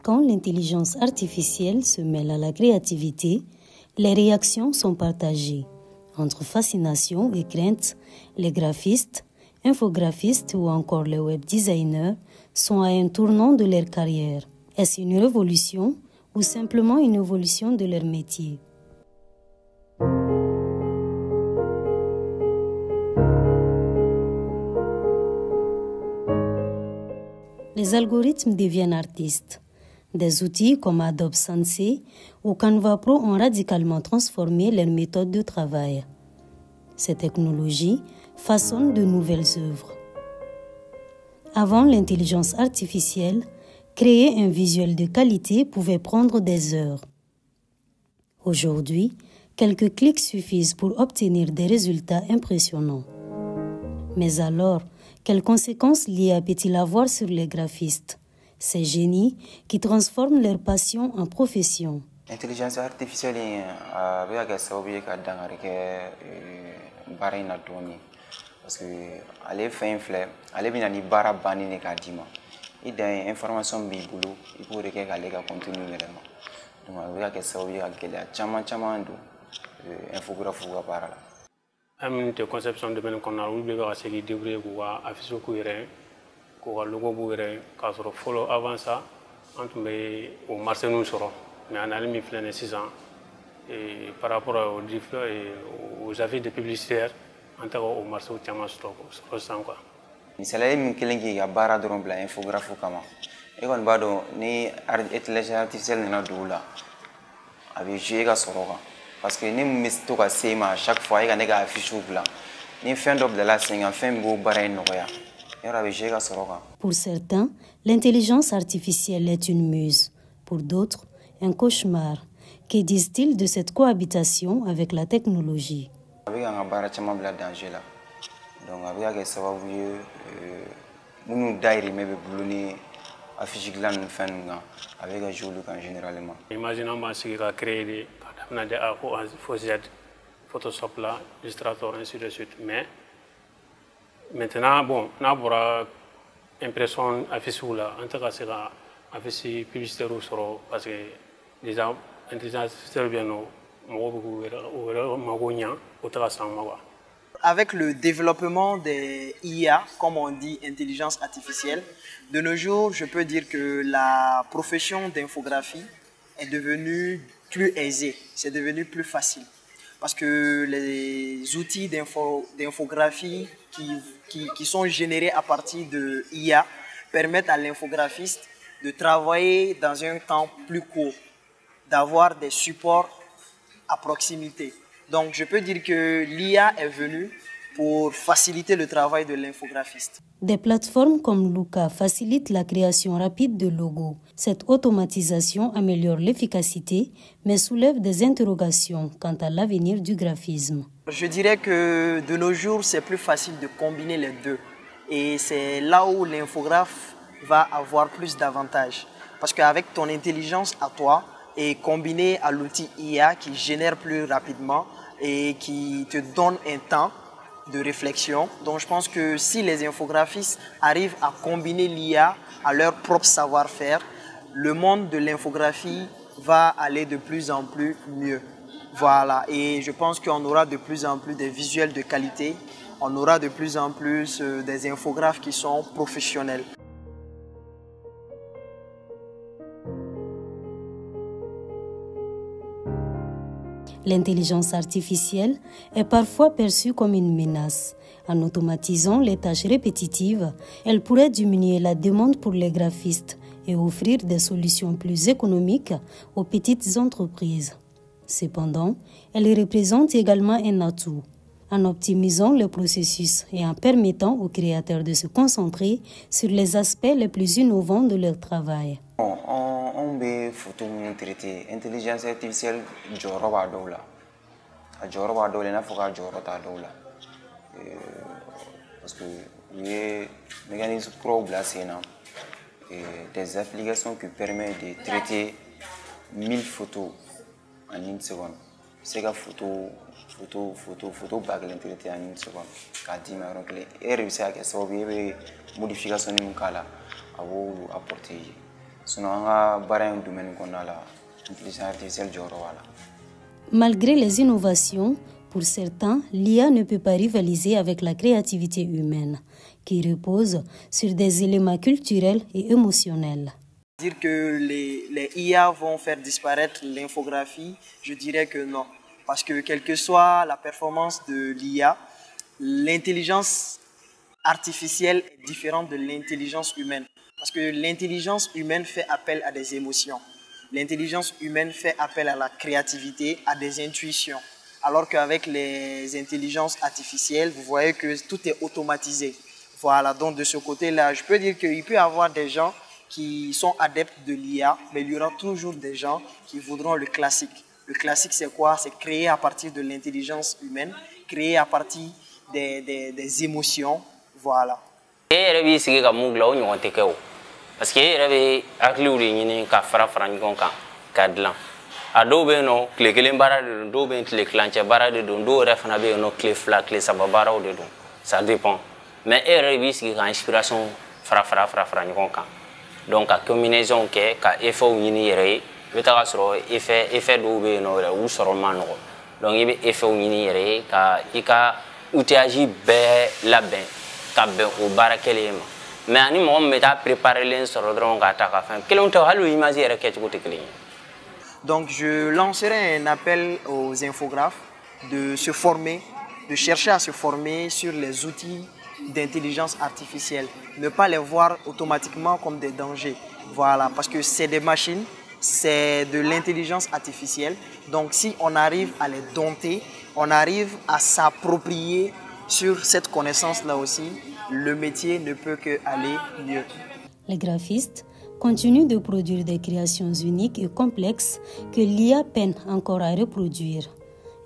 Quand l'intelligence artificielle se mêle à la créativité, les réactions sont partagées. Entre fascination et crainte, les graphistes, infographistes ou encore les web designers sont à un tournant de leur carrière. Est-ce une révolution ou simplement une évolution de leur métier? Les algorithmes deviennent artistes. Des outils comme Adobe Sensei ou Canva Pro ont radicalement transformé leurs méthodes de travail. Ces technologies façonnent de nouvelles œuvres. Avant l'intelligence artificielle, créer un visuel de qualité pouvait prendre des heures. Aujourd'hui, quelques clics suffisent pour obtenir des résultats impressionnants. Mais alors, quelles conséquences l'IA peut-il avoir sur les graphistes, ces génies qui transforment leur passion en profession? L'intelligence artificielle est parce que elle fait un fleur, elle vient ni bara bani ne kadima. Il y a information bibulu, il faut que elle continue également. Donc avec que ça veut dire chama do infographe ou appareil. Am te conception de ben qu'on a oublié de se débrouiller pour afficher ko yere ko logo bu yere ka soro follow avant ça on tombe au marché nous soro mais on a mis plein de 6 ans et par rapport aux avis de publicitaires en tant au marché au chama stock sans quoi ni salay min kelengi ya bara doron bla infographe kama e kon bado ni intelligence artificielle na doula avec jouer ka soro parce que ni misto ka sema chaque fois il y a affiche blanc ni fin de la singa fin go bara noya era avec jouer ka soro. Pour certains, l'intelligence artificielle est une muse. Pour d'autres, un cauchemar. Que disent-ils de cette cohabitation avec la technologie? Avec un bara chama bla danger là. Donc avec ça va vous nous dairi mais buluni affiche glan fin avec un joli en généralement. Imaginons moi si il a créé on a des Photoshop là, Illustrator, ainsi de suite. Mais maintenant, bon, on a une impression affichée là, en tout cas, c'est affichée publicitaire parce que déjà, l'intelligence artificielle bien Avec le développement des IA, comme on dit, intelligence artificielle, de nos jours, je peux dire que la profession d'infographie est devenue plus aisé, c'est devenu plus facile. Parce que les outils d'infographie qui sont générés à partir de IA permettent à l'infographiste de travailler dans un temps plus court, d'avoir des supports à proximité. Donc je peux dire que l'IA est venue pour faciliter le travail de l'infographiste. Des plateformes comme Luca facilitent la création rapide de logos. Cette automatisation améliore l'efficacité, mais soulève des interrogations quant à l'avenir du graphisme. Je dirais que de nos jours, c'est plus facile de combiner les deux. Et c'est là où l'infographe va avoir plus d'avantages. Parce qu'avec ton intelligence à toi, et combiné à l'outil IA qui génère plus rapidement et qui te donne un temps de réflexion. Donc je pense que si les infographistes arrivent à combiner l'IA à leur propre savoir-faire, le monde de l'infographie va aller de plus en plus mieux. Voilà, et je pense qu'on aura de plus en plus des visuels de qualité, on aura de plus en plus des infographes qui sont professionnels. L'intelligence artificielle est parfois perçue comme une menace. En automatisant les tâches répétitives, elle pourrait diminuer la demande pour les graphistes et offrir des solutions plus économiques aux petites entreprises. Cependant, elle représente également un atout. En optimisant le processus et en permettant aux créateurs de se concentrer sur les aspects les plus innovants de leur travail. On peut photo traiter intelligence artificielle joroba dola a joroba dola na foka jorota dola parce que les mécanismes pro blasena et des applications qui permettent de traiter 1000 photos en une seconde. C'est que photo bague traiter en une seconde. Quand il m'a donc et réussi à que ça obéit modification ni mukala à vous apporter. sinon an ka baara in domaine kɔnɔna la intelligence artificielle jɔyɔrɔ b'a la. Malgré les innovations, pour certains, l'IA ne peut pas rivaliser avec la créativité humaine, qui repose sur des éléments culturels et émotionnels. Dire que les IA vont faire disparaître l'infographie, je dirais que non. Parce que quelle que soit la performance de l'IA, l'intelligence artificielle est différente de l'intelligence humaine. Parce que l'intelligence humaine fait appel à des émotions. L'intelligence humaine fait appel à la créativité, à des intuitions. Alors qu'avec les intelligences artificielles, vous voyez que tout est automatisé. Voilà, donc de ce côté-là, je peux dire qu'il peut y avoir des gens qui sont adeptes de l'IA, mais il y aura toujours des gens qui voudront le classique. Le classique, c'est quoi? C'est créer à partir de l'intelligence humaine, créer à partir des émotions, voilà. Parce que il y a a dɔw bɛ yen nɔ tile kelen baara de don dɔw bɛ yen tile kilancɛ baara de don dɔw yɛrɛ fana bɛ yen nɔ tile fila tile saba baaraw de don ça dépend mais e yɛrɛ de b'i sigi ka inspiration fara ɲɔgɔn kan donc ka combinaison kɛ ka effet ɲini i yɛrɛ ye i bɛ taga sɔrɔ effet dɔw bɛ yen nɔ yɛrɛ u sɔrɔ man nɔgɔ donc i bɛ effet ɲini i yɛrɛ ye ka i ka outillage bɛɛ labɛn ka bɛn o baara kɛlen ma mais ani mɔgɔ min bɛ taa préparer len sɔrɔ dɔrɔn ka ta ka fɛn kelenw tɛ hali o image yɛrɛ kɛcogo tɛ kelen ye. Donc je lancerai un appel aux infographes de se former, de chercher à se former sur les outils d'intelligence artificielle. Ne pas les voir automatiquement comme des dangers. Voilà, parce que c'est des machines, c'est de l'intelligence artificielle. Donc si on arrive à les dompter, on arrive à s'approprier sur cette connaissance-là aussi, le métier ne peut qu'aller mieux. Les graphistes continue de produire des créations uniques et complexes que l'IA peine encore à reproduire.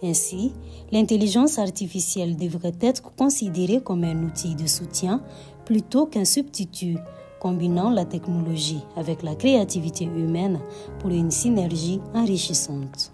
Ainsi, l'intelligence artificielle devrait être considérée comme un outil de soutien plutôt qu'un substitut, combinant la technologie avec la créativité humaine pour une synergie enrichissante.